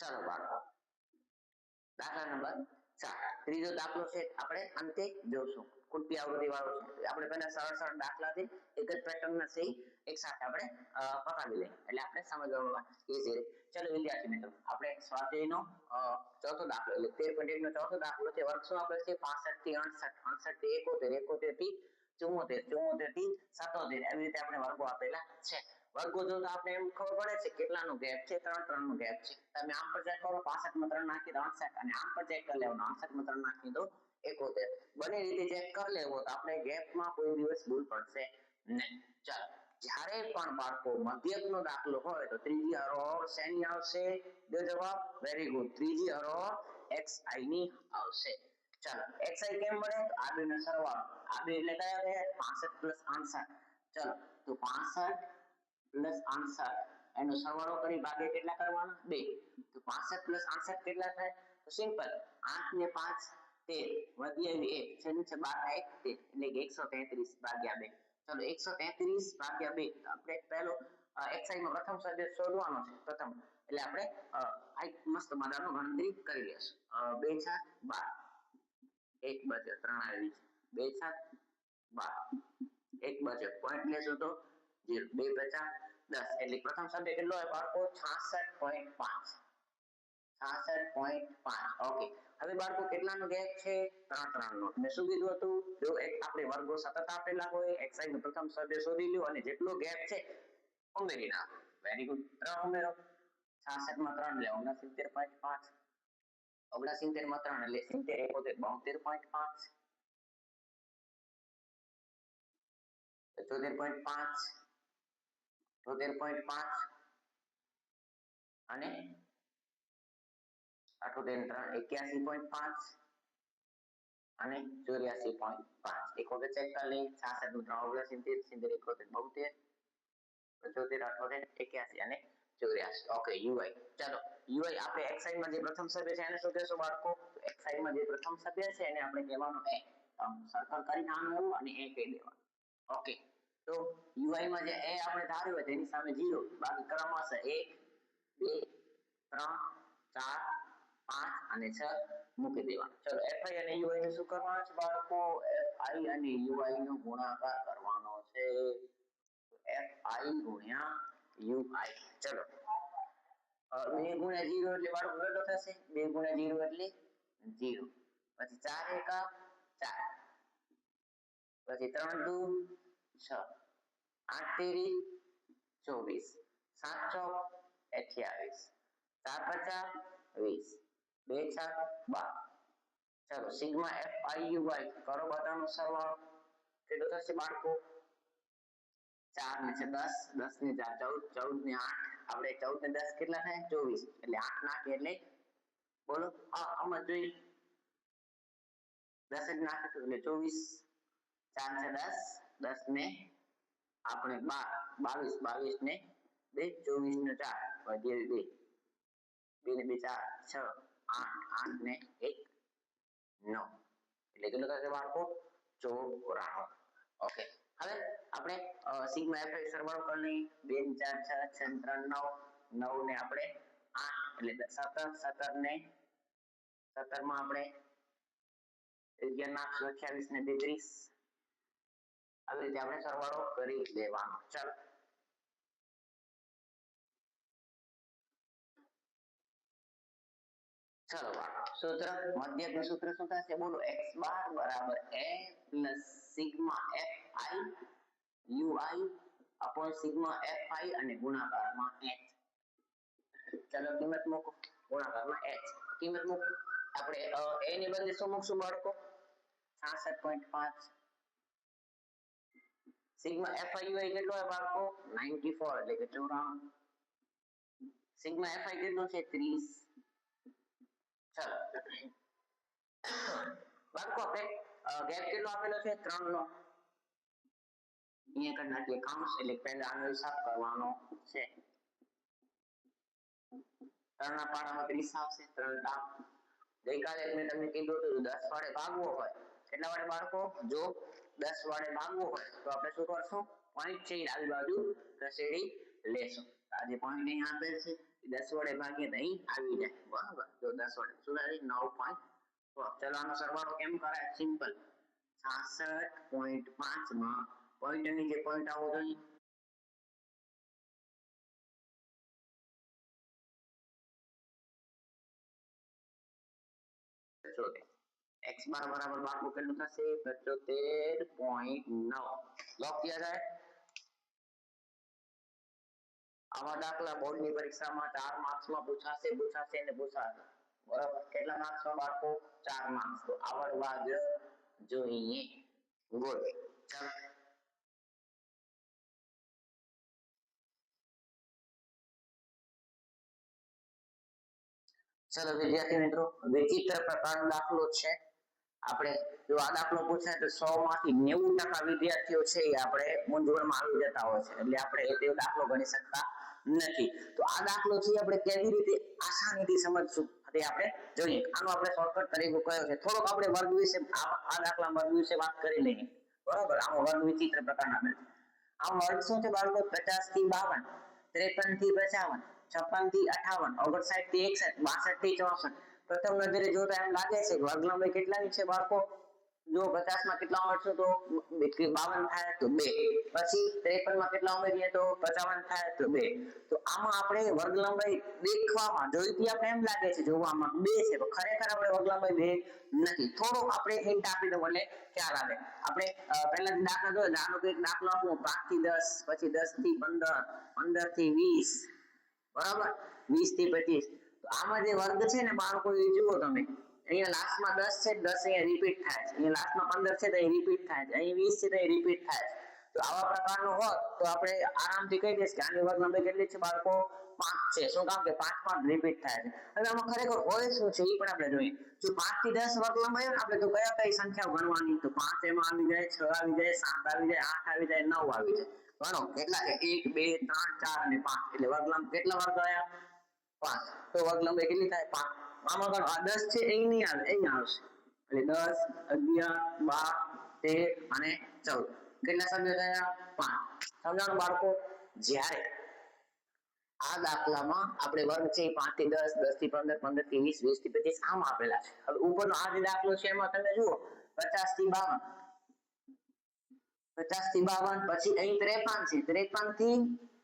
ચાલો બાળકો દાખલા નંબર 4 ત્રીજો દાખલો છે આપણે અંતે જોશું કૃતિ આવૃત્તિ વાળો છે આપણે પહેલા સરળ સરળ દાખલાથી એક જ પેટર્નના છે એક સાથે આપણે પકડી લઈએ એટલે આપણે સમજવામાં ઈઝી રહે ચલો વિદ્યાર્થી મિત્રો આપણે સ્વાધ્યાયનો ચોથો દાખલો એટલે 13.1 નો ચોથો દાખલો છે વર્ગ શું આપેલ છે 65 થી 68 68 થી 71 71 થી 74 એવી રીતે આપણે વર્ગો આપેલા છે વર્ગો જો આપણે એમ ખબર પડે છે કેટલાનો ગેપ છે 3 નો ગેપ છે તમે આમ પર ચેક કરો 65 માં 3 નાખી દો 68 અને આમ પર ચેક કરી લેવાનો 68 માં 3 નાખી દો 71 બને રીતે ચેક કરી લેવો તો આપણે ગેપમાં કોઈ દિવસ ભૂલ પડશે નહીં ચાલો જ્યારે પણ બાળકો મધ્યકનો દાખલો હોય તો ત્રીજી હરોળ શેની આવશે બે જવાબ વેરી ગુડ ત્રીજી હરોળ xi ની આવશે ચાલો xi કેમ મળે તો આ બેનો સરવાળો આ બે એટલે કયા ગયા 65 + 68 ચાલો તો 65 + 68 એનો સરવાળો કરી ભાગે કેટલા કરવાના 2 તો 65 + 68 કેટલા થાય તો સિમ્પલ 8 ને 5 13 વધી આવી 1 છે નીચે 12 1 13 એટલે કે 133 ભાગ્યા 2 ચલો 133 ભાગ્યા 2 આપણે પહેલો xi નો પ્રથમ સદિશ શોધવાનો છે પ્રથમ એટલે આપણે આ મસ્ત મજાનો ગણતરી કરી લેશું 2 7 12 1 બચે 3 આવી છે 2 7 12 1 બચે પોઈન્ટ લેશું તો 0 2 50 10 એટલે પ્રથમ સદિશ કેટલો હોય બાળકો 66.5 66.5 ઓકે હવે બાળકો કેટલાનો ગેપ છે 3 નો મેં શું કીધું હતું જો એક આપણે વર્ગો સતત આપેલા હોય xi નો પ્રથમ સદિશ શોધી લ્યો અને જેટલો ગેપ છે ઉમેરી નાખો વેરી ગુડ 3 ઉમેરો 66 માં 3 એટલે 69.5 69 માં 3 એટલે 70 71 72.5 74.5 73.5 અને 81.5 અને 84.5 એક વખત ચેક કરી લઈએ 66 નું 3 70 71 72 75 81 અને 84 ઓકે ui ચાલો ui આપણે xi માં જે પ્રથમ સભ્ય છે એને શું કહેશું બાળકો xi માં જે પ્રથમ સભ્ય છે એને આપણે કહેવાનું a સર્કલ કરી નાખવાનું અને a કહી દેવાનું ઓકે તો ui માં જે a આપણે ધાર્યું હોય તેની સામે 0 બાકી ક્રમશઃ 1 2 3 4 5 અને 6 મૂકી દેવાનું ચલો fi અને ui ને શું કરવાનું છે બાળકો fi અને ui નો ગુણાકાર કરવાનો છે fi ગુણ્યા ui ચલો 2 ગુણ્યા 0 એટલે બાળકો કેટલો થશે 2 ગુણ્યા 0 એટલે 0 પછી 4 એકા 4 પછી 3 દુ 6 8 તેરી 24 7 ચોક 28 4 પચા 20 2 છક 12 ચલો સિગ્મા fi ui કરો બધાનો સરવાળો કેટલો થશે બાળકો 4 ને 10 10 ને 4 14 ને 8 આપણે 14 ને 10 કેટલા થાય 24 એટલે 8 નાખીએ એટલે બોલો આમાં જોઈ 10 જ નાખે એટલે 24 4 છે 10 10 ને આપણે 12 22 ને 2 24 ને 4 વધી 2 2 ને 2 4 6 8 8 ને 1 9 એટલે કેટલું થશે બાળકો 94 ઓકે હવે આપણે સિગ્મા fi સરવાળો કરી લઈએ 2 4 6 6 3 9 9 ને આપણે 8 એટલે 17 17 ને 17 માં આપણે 11 28 ને 32 આવી રીતે આપણે સરવાળો કરી લેવાનો ચાલો ચલો સૂત્ર મધ્યકનું સૂત્ર શું થશે બોલો x બાર બરાબર a plus sigma fi ui upon sigma fi અને ગુણાકારમાં h ચલો કિંમત મૂકો ગુણાકારમાં h કિંમત મૂકો આપણે a ની બદલે શું મૂકશું બાળકો 66.5 સિગ્મા fi ui કેટલો હોય બાળકો 94 એટલે કે 94 સિગ્મા fi કેટલો છે 30 ચલો બાળકો આપણે ગેપ કેટલો આપેલો છે 3 નો અહીંયા કરી નાખીએ કાઉન્સ એટલે પહેલા આનો હિસાબ કરવાનો છે 3 ના પાડામાં 30 આવશે 3 ટા ગઈકાલે મેં તમને કીધું હતું 10 વડે ભાગવો હોય કેટલા વડે બાળકો જો 10 વડે ભાગવો હોય તો આપણે શું કરશું પોઈન્ટ છે ડાબી બાજુ ખસેડી લેશું આ જે પોઈન્ટ અહીં આપેલ છે 10 વડે ભાગીએ તો અહીં આવી જાય બરાબર તો 10 વડે શું થાય 9.4 ચલો આનો સરવાળો કેમ કરાય સિમ્પલ 66.5 માં પોઈન્ટ ની જે પોઈન્ટ આવવો જોઈએ x બાર બરાબર બાકુ કેટલું થશે 75.9 લોક किया जाए આવા દાખલા બોર્ડની પરીક્ષામાં 4 માર્ક્સમાં પૂછાશે ને પૂછાશે બરાબર કેટલા માર્ક્સમાં બાળકો 4 માર્ક્સ તો આવડવા જ જોઈએ ગુડ ચાલો ચલો વિદ્યાર્થી મિત્રો વિચિત્ર પ્રકારનો દાખલો છે આપણે જો આ દાખલો પૂછાય તો 100 માંથી 90% વિદ્યાર્થીઓ છે એ આપણે મૂંઝવણમાં આવી જતા હોય છે એટલે આપણે એ દાખલો ગણી શકતા નથી તો આ દાખલો છે આપણે કેવી રીતે આસાનીથી સમજશું તે આપણે જોઈએ આનો આપણે શોર્ટકટ તરીકો કયો છે થોડોક આપણે વર્ગ વિશે આ દાખલા વર્ગ વિશે વાત કરી લઈએ બરાબર આનો વર્ગ વિચિત્ર પ્રકારના છે આ વર્ગ શું છે બાળકો 50 થી 52 53 થી 55 56 થી 58 59 થી 61 62 થી 64 પ્રથમ નજરે જોતા એમ લાગે છે વર્ગ લંબાઈ કેટલાની છે બાળકો જો 50 માં કેટલા ઉમેરશો તો 52 થાય તો 2 પછી 53 માં કેટલા ઉમેરીએ તો 55 થાય તો 2 તો આમાં આપણે વર્ગ લંબાઈ દેખવામાં જોઈતી આપણે એમ લાગે છે જોવામાં 2 છે પણ ખરેખર આપણે વર્ગ લંબાઈ 2 નથી થોડો આપણે હિન્ટ આપી દો એટલે ખ્યાલ આવે આપણે પહેલા દાખલા જોયો આનો એક દાખલો આપો 5 થી 10 પછી 10 થી 15 15 થી 20 બરાબર 20 થી 25 તો આમાં જે વર્ગ છે ને બાળકો એ જુઓ તમે અહીંયા લાસ્ટમાં 10 છે 10 અહીંયા રિપીટ થાય છે અહીંયા લાસ્ટમાં 15 છે તો અહીં રિપીટ થાય છે અહીં 20 છે તો અહીં રિપીટ થાય છે તો આવા પ્રકારનો હોત તો આપણે આરામથી કહી દઈશ કે આની વર્ગ લંબાઈ કેટલી છે બાળકો 5 છે શું કામ કે 5 5 રિપીટ થાય છે હવે આમાં ખરેખર હોય શું છે એ પણ આપણે જોઈએ જો 5 થી 10 વર્ગ લંબાઈ હોય આપણે તો કયા કઈ સંખ્યાઓ ગણવાની તો 5 એમાં આવી જાય 6 આવી જાય 7 આવી જાય 8 આવી જાય 9 આવી જાય ગણો કેટલા છે 1 2 3 4 અને 5 એટલે વર્ગ લંબાઈ કેટલા વર્ગ આવ્યા 5 તો વર્ગ લંબાઈ કેટલી થાય 5 આમાં ગણો આ 10 છે એ નહીં આવે અહીં આવશે એટલે 10 11 12 13 અને 14 કેટલા સભ્યો થયા 5 સમજાણું બાળકો જ્યારે આ દાખલામાં આપણે વર્ગ છે 5 થી 10 10 થી 15 15 થી 20 20 થી 25 આમ આપેલા છે હવે ઉપરનો આ જે દાખલો છે એમાં તમે જુઓ 50 થી 52 50 થી 52 પછી અહીં 53 છે 53 થી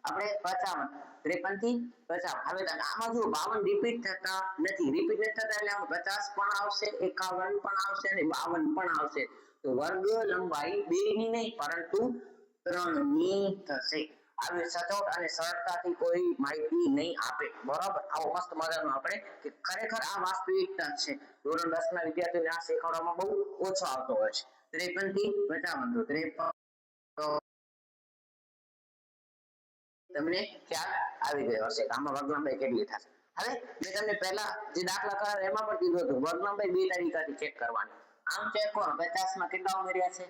આપણે 55 53 થી 55 હવે આમાં જો 52 રિપીટ થતા નથી રિપીટ નથી થતા એટલે આમાં 50 પણ આવશે 51 પણ આવશે અને 52 પણ આવશે તો વર્ગ લંબાઈ 2 ની નહીં પરંતુ 3 ની થશે આવી સચોટ અને સરળતાથી કોઈ માહિતી નહીં આપે બરાબર આવો મસ્ત મજાનો આપણે કે ખરેખર આ વાસ્તવિકતા છે ધોરણ 10 ના વિદ્યાર્થીઓને આ શીખવવામાં બહુ ઓછો આવતો હોય છે 53 થી 55 તો 53 તમને ખ્યાલ આવી ગયો હશે કે આમાં વર્ગ લંબાઈ કેટલી થશે હવે મેં તમને પહેલા જે દાખલા કરાવ્યા એમાં પણ કીધું હતું વર્ગ લંબાઈ બે તરીકાથી ચેક કરવાની આમ ચેક કરો 50 માં કેટલા ઉમેર્યા છે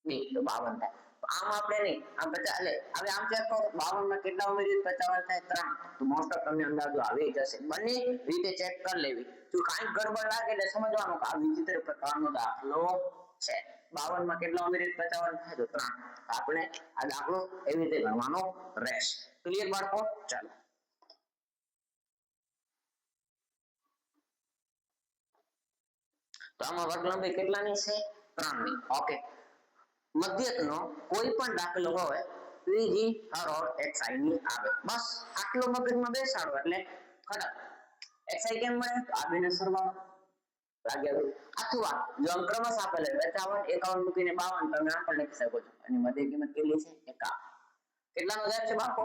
2 તો 52 થાય આમ આપણે નહીં આમ 50 એટલે હવે આમ ચેક કરો 52 માં કેટલા ઉમેરીએ 55 થાય 3 તો મોસ્ટ ઓફ તમને અંદાજો આવી જશે બંને રીતે ચેક કરી લેવી જો કાંઈ ગડબડ લાગે એટલે સમજવાનું કે આ વિચિત્ર પ્રકારનો દાખલો છે 52 માં કેટલા ઉમેરીએ 55 થાય તો 3 આપણે આ દાખલો એવી રીતે ગણવાનો રહેશે ક્લિયર બાળકો ચાલો તો આમાં વર્ગ લંબાઈ કેટલાની છે 3 ની ઓકે મધ્યકનો કોઈ પણ દાખલો હોય ત્રીજી હરોળ xi ની આવે બસ આટલો મગજમાં બેસાડો એટલે ખરા xi કેમ મળે તો આ બેનો સરવાળો લાગ્યા અથવા જો આમ ક્રમશ આપેલ 55 51 મૂકીને 52 તમે આમ પણ લખી શકો છો અને મધ્ય કિંમત કેટલી છે 51 કેટલાનો જાય છે બાળકો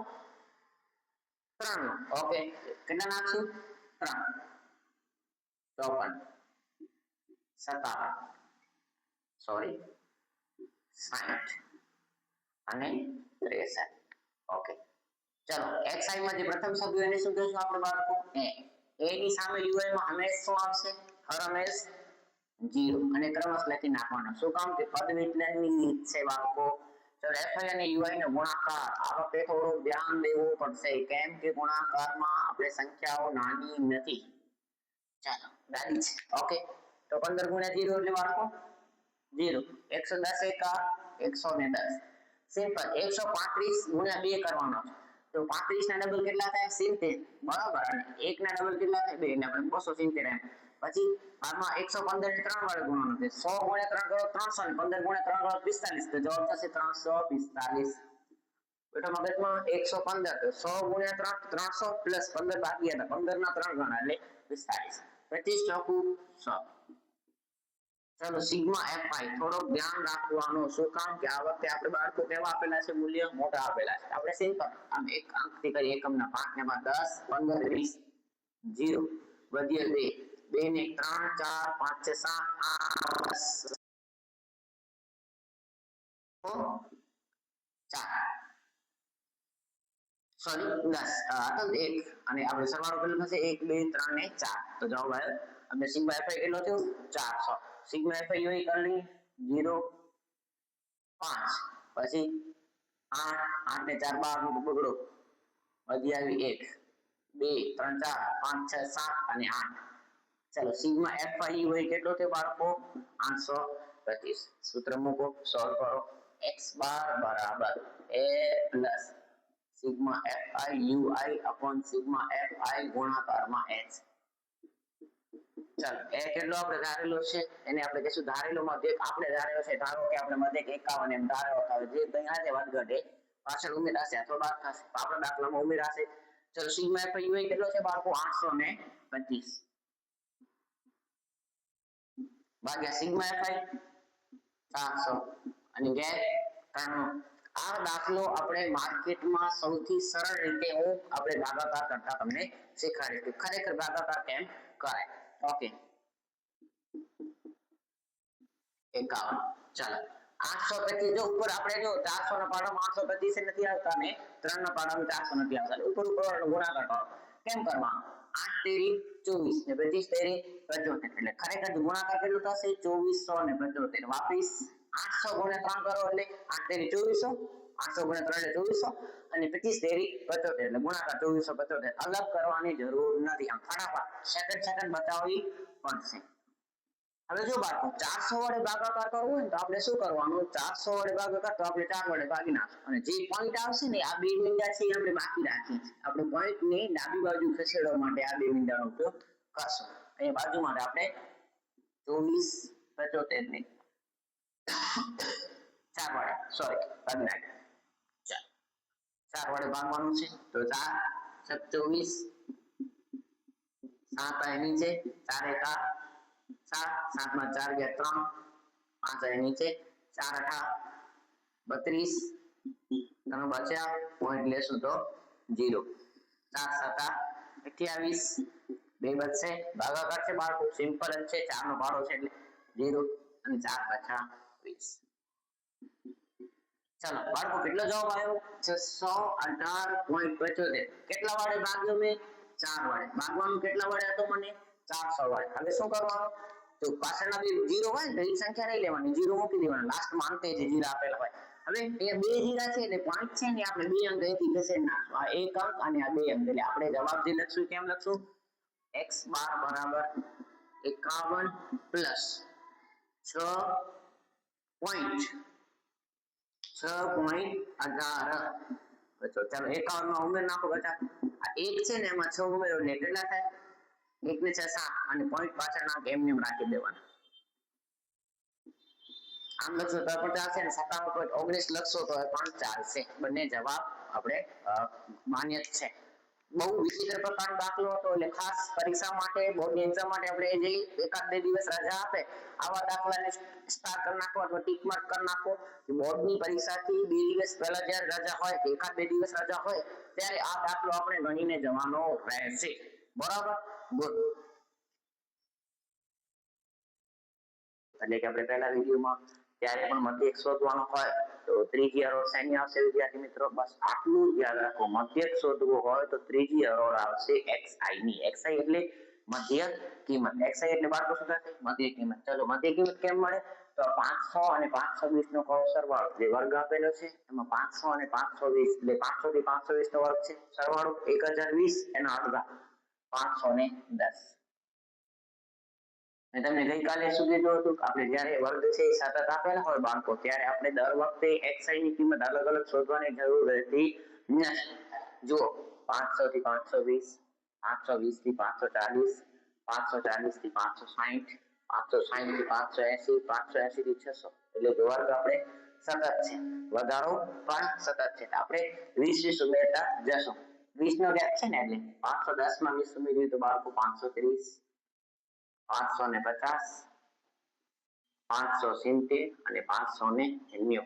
3 નો ઓકે કેટલા નાખશું 3 54 57 સોરી 60 અને 63 ઓકે ચલો xi માં જે પ્રથમ શબ્દ એને શું કહેશું આપણે બાળકો a ની સામે ui માં હંમેશા શું આવશે હર હંમેશ 0 અને ક્રમશ લખી નાખવાનો શું કામ કે પદ વિજ્ઞાનની રીત છે બાળકો તો fi અને ui નો ગુણાકાર આ વખતે થોડું ધ્યાન દેવું પડશે કેમ કે ગુણાકારમાં આપણે સંખ્યાઓ નાની નથી ચાલો દાદી છે ઓકે તો 15 ગુણ્યા 0 એટલે બાળકો 0 110 એકા 110 સિમ્પલ 135 ગુણ્યા 2 કરવાનો તો 35 ના ડબલ કેટલા થાય 70 બરાબર અને 1 ના ડબલ કેટલા થાય 2 એટલે આપણે 270 એમ પછી આમાં 115 ને 3 વડે ગુણવાનું છે 100 ગુણ્યા 3 કરો 300 ને 15 ગુણ્યા 3 કરો 45 તો જવાબ થશે 345 બેટા મગજમાં 115 તો 100 ગુણ્યા 3 300 પ્લસ 15 બાકી હતા 15 ના 3 ગણા એટલે 45 25 ચોકું 100 चलो सिग्मा fi थोड़ो ध्यान રાખવાનું શું કામ કે આ વખતે આપણે બાળકો કેવા આપેલા છે મૂલ્ય મોટા આપેલા છે આપણે સિમ્પલ આમ એક અંકથી કરી એકમના 5 ને માં 10 15 20 0 વધ્યા 2 2 ને 3 4 5 6 7 8 4 સોરી 10 તો 1 અને આપણે સરવાળો કેટલો થશે 1 2 3 ને 4 તો જવાબ આવ્યો આપણે સિગ્મા fi કેટલો થયો 400 सिग्मा fi यही कर ली 0 5 પછી 8 8 ને 4 12 નું બગડો વધી આવી 1 2 3 4 5 6 7 અને 8 ચલો સિગ્મા fi હોય કેટલો થયો બાળકો 825 સૂત્ર મૂકો સોલ્વ કરો x બાર બરાબર a plus sigma fi ui upon sigma fi ગુણાકારમાં h ચાલો એ કેટલો આપણે ધારેલો છે એને આપણે કહીશું ધારેલો મધ્યક આપણે ધારેલો છે ધારો કે આપણે મધ્યક 51 એમ ધારેલો હોય જે કંઈ આજે વધઘટે પાછળ ઉમેરાશે અથવા બાદ થશે તો આપણા દાખલામાં ઉમેરાશે ચલો સિગ્મા fi કેટલો છે બાળકો 825 ભાગ્યા સિગ્મા fi 400 અને ગેર 93 આ દાખલો આપણે માર્કેટમાં સૌથી સરળ રીતે હું આપણે ભાગાકાર કરતા તમને શીખવાડીશું ખરેખર ભાગાકાર કેમ કરાય ओके 51 चलो 825 जो ऊपर આપણે જો 400 ના પાડામાં 825 નથી આવતા ને 3 ના પાડામાં 400 નથી આવતા ઉપર ઉપર ગુણાકાર કરો કેમ કરવા 8 તેરી 24 ને 25 તેરી 75 એટલે ખરેખર ગુણાકાર કેટલો થશે 2475 વાપસ 800 ગુણ્યા 3 કરો એટલે 8 તેરી 2400 800 ગુણ્યા 3 એટલે 2400 અને 25 તેરી 75 એટલે ગુણાકાર 2475 અલગ કરવાની જરૂર નથી આમ ફટાફટ સેકન્ડ બતાવવી પડશે હવે જો બાળકો 400 વડે ભાગાકાર કરવો હોય તો આપણે શું કરવાનું 400 વડે ભાગાકાર તો આપણે 4 વડે ભાગી નાખશું અને જે પોઈન્ટ આવશે ને આ બે મીંડા છે આપણે બાકી રાખીએ આપણે પોઈન્ટ ને ડાબી બાજુ ખસેડવા માટે આ બે મીંડાનો ઉપયોગ કરશું અહીં બાજુ માટે આપણે 2475 ને 4 વડે સોરી ભાગી નાખીએ 4 વડે ભાગવાનું છે તો 4 27 7 અહીં નીચે 4 એકા 7 7 માં 4 ગયા 3 5 અહીં નીચે 4 8 32 તમે બચ્યા પોઈન્ટ લેશું તો 0 4 7 28 બે બચશે ભાગાકાર છે બાળકો સિમ્પલ જ છે 4 નો ભાડો છે એટલે 0 અને 4 પાછા 20 चलो बाळको કેટલો જવાબ આવ્યો 618.75 કેટલા વડે ભાગ્યો મે 4 વડે ભાગવાનું કેટલા વડે હતો મને 400 વડે હવે શું કરવાનું તો પાછળના બે 0 હોય ને એ સંખ્યા નહીં લેવાની 0 મૂકી દેવાના લાસ્ટ માં અંતે જે 0 આપેલા હોય હવે અહીંયા બે 0 છે એટલે પોઈન્ટ છે ને આપણે બે અંક અહીંથી ખસેડી નાખશું આ એક અંક અને આ બે અંક એટલે આપણે જવાબ જે લખશું કેમ લખશું x બાર બરાબર 51 પ્લસ 6.18 બચો ચાલો 51 માં ઉમેર નાખો બેટા આ એક છે ને એમાં 6 ઉમેરો એટલે કેટલા થાય 1 ને 6 7 અને પોઈન્ટ પાછળ નાખ એમને એમ રાખી દેવાના આમ લખશો તો પણ ચાલશે ને 57.19 લખશો તો પણ ચાલશે બંને જવાબ આપણે માન્ય છે બહુ વિચિત્ર પ્રકારનો દાખલો હતો એટલે ખાસ પરીક્ષા માટે બોર્ડની એક્ઝામ માટે આપણે જે એકાદ બે દિવસ રજા આપે આવા દાખલાને સ્ટાર કરી નાખો અથવા ટીક માર્ક કરી નાખો કે બોર્ડની પરીક્ષાથી બે દિવસ પહેલા જ્યારે રજા હોય કે એકાદ બે દિવસ રજા હોય ત્યારે આ દાખલો આપણે ગણીને જવાનો રહેશે બરાબર ગુડ એટલે કે આપણે પહેલા વિડિયોમાં ત્યારે પણ મધ્યક શોધવાનો હોય તો ત્રીજી હરોળ શેની આવશે વિદ્યાર્થી મિત્રો બસ આટલું યાદ રાખો મધ્યક શોધવો હોય તો ત્રીજી હરોળ આવશે xi ની xi એટલે મધ્યક કિંમત xi એટલે બાળકો શું થશે મધ્યક કિંમત ચલો મધ્યક કિંમત કેમ મળે તો 500 અને 520 નો કયો સરવાળો જે વર્ગ આપેલો છે એમાં 500 અને 520 એટલે 500 થી 520 નો વર્ગ છે સરવાળો 1020 એનો અડધા 510 તમને ગઈકાલે શું કીધું હતું આપણે જ્યારે વર્ગ છે સતત આપેલા હોય બાળકો ત્યારે આપણે દર વખતે xi ની કિંમત અલગ અલગ શોધવાની જરૂર રહેતી નથી જુઓ 500 થી 520, 520 થી 540, 540 થી 560, 560 થી 580, 580 થી 600. એટલે જોવા તો આપણે સતત છે, વધારો પણ સતત છે. આપણે 20 ઉમેરતા જશું. 20 નો ગેપ છે ને, એટલે 510 માં 20 ઉમેરીએ તો બાળકો 530, 550, 570 અને 590.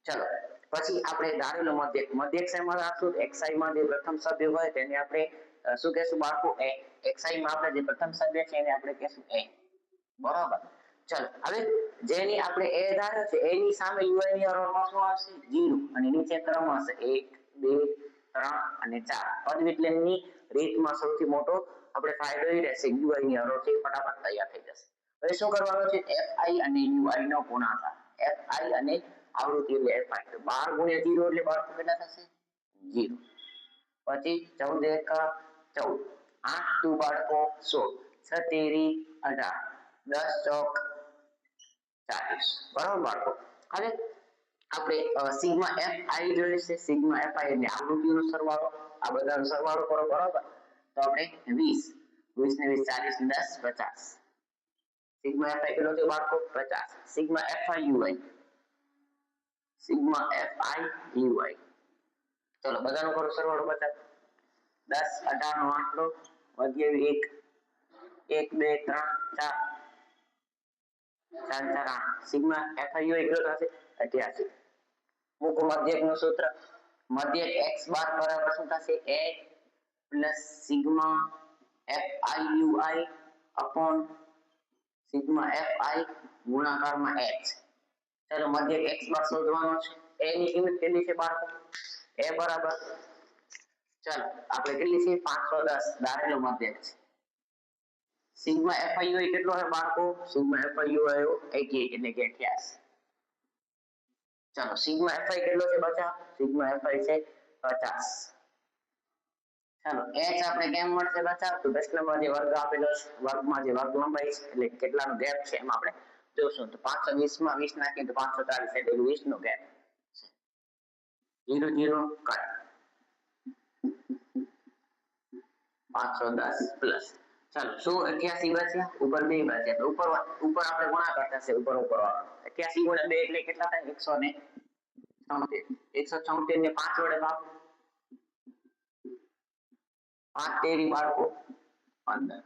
ચલો પછી આપણે ધારેલો મધ્યક શેમાં રાખશું? xi માં જે પ્રથમ સભ્ય હોય તેને આપણે શું કહેશું બાળકો? a. xi માં આપણે જે પ્રથમ સભ્ય છે એને આપણે કહેશું a. બરાબર. ચલો હવે જેની આપણે a ધાર્યો છે એની સામે ui ની હરોળમાં શું આવશે? 0 અને નીચે ક્રમ હશે 1 2 3 અને 4. પદ વિચલનની રીતમાં સૌથી મોટો આપણે ફાયદો એ રહેશે ui ની હરોળથી ફટાફટ તૈયાર થઈ જશે. હવે શું કરવાનું છે? fi અને ui નો ગુણાકાર. fi અને આવૃત્તિ એટલે fi. તો 12 * 0 એટલે બાળકો કેટલા થશે? 0. પછી 14 એકા 14, 8 દુ બાળકો 16, 6 તેરી 18, 10 ચોક 40. બરાબર બાળકો. હવે આપણે સિગ્મા fi જોઈએ છે. સિગ્મા fi એટલે આવૃત્તિનો સરવાળો. આ બધાનો સરવાળો કરો. બરાબર. તો આપણે 20 20 ને 20 40 10 50. સિગ્મા fi કેટલો છે બાળકો? 50. Sigma fi ui, sigma fi ui. ચલો બધાનો કરો સરવાળો 50. 10 18 નો આંકડો વધ્યો 1 1 2 3 4 4 4 8. સિગ્મા fi ui કેટલો થશે? 88. મૂકો મધ્યકનું સૂત્ર. મધ્યક x બાર બરાબર શું થશે? a plus sigma fi ui upon sigma fi ગુણાકારમાં h. ચલો મધ્યક x બાર શોધવાનો છે. a ની કિંમત કેટલી છે બાળકો? a બરાબર, ચાલો આપણે કેટલી છે? 510 ધારેલો મધ્યક છે. સિગ્મા fi ui કેટલો છે બાળકો? સિગ્મા fi ui 88 એટલે કે 88. ચાલો સિગ્મા fi કેટલો છે બચ્ચા? સિગ્મા fi છે 50. ચાલો h આપણે કેમ મળશે બચ્ચા? તો પ્રશ્નમાં જે વર્ગ આપેલો છે, વર્ગમાં જે વર્ગ લંબાઈ છે એટલે કેટલાનો ગેપ છે એમ આપણે જોશું. તો 520 માં 20 નાખીએ તો 540 એટલે 20 નો ગેપ. 0 0 કટ. 510 પ્લસ. ચાલો 188 બચ્યા, ઉપર 2 બચ્યા. તો ઉપર આપણે ગુણાકાર થશે ઉપર વાળો. 88 * 2 એટલે કેટલા થાય? 176. 176 ને 5 વડે ભાગો. 5 તેરી બાળકો 15.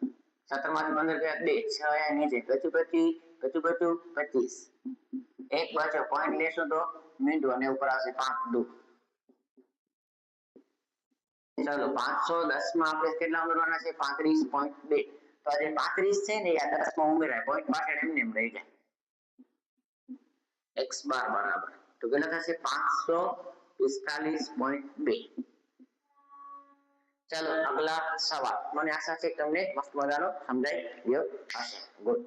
17 માંથી 15 ગયા 2 6 આયા નીચે કચું 25. એક બચ્યો પોઈન્ટ લેશું તો મીંડું અને ઉપર આવશે 5 દુ. ચાલો 510 માં આપણે કેટલા ઉમેરવાના છે? 35.2. તો આ જે 35 છે ને આ 10 માં ઉમેરાય, પોઈન્ટ પાછળ એમને એમ રહી જાય. x બાર બરાબર તો કેટલા થશે? 545.2. ચાલો અગલા સવાલ. મને આશા છે તમને મસ્ત મજાનો સમજાઈ ગયો હશે. ગુડ.